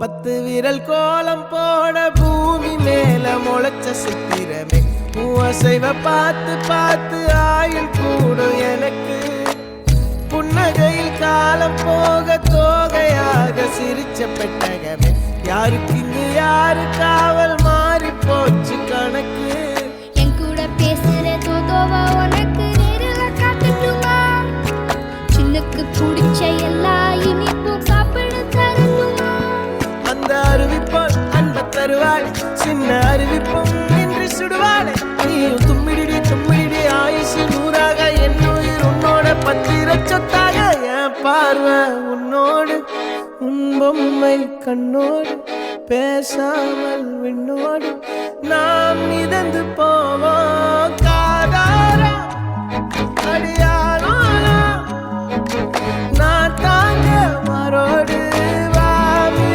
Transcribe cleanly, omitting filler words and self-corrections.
10 விரல் கோலம் போட பூமி மேல முளைச்ச சித்திரமே அசைவ பார்த்து பார்த்து ஆயுள் கூடும் எனக்கு புன்னகையில் காலம் போக தோகையாக சிரிச்ச பெட்டகமே யாருக்கு இங்கு யாரு காவல் மாறி போச்சு கணக்கு என் கூட பேசுற தோதோவா உனக்கு நேரில் காட்டட்டுமா சின்னுக்கு பிடிச்ச எல்லா இனிப்பும் சாப்பிட தரட்டுமா அந்த அறிவிப்பால் அன்ப தருவாள் சின்ன அறிவிப்பும் நின்று சுடுவாளே நீயும் தும்மிடி தும்மிடி ஆயுசு 100ஆக என் உயிர் உன்னோட பத்திர சொத்தாக என் பார்வை உன்னோடு உன் பொம்மை கண்ணோடு பேசாமல் விண்ணோடு நாம் மிதந்து போவோம் காதாரா அடியா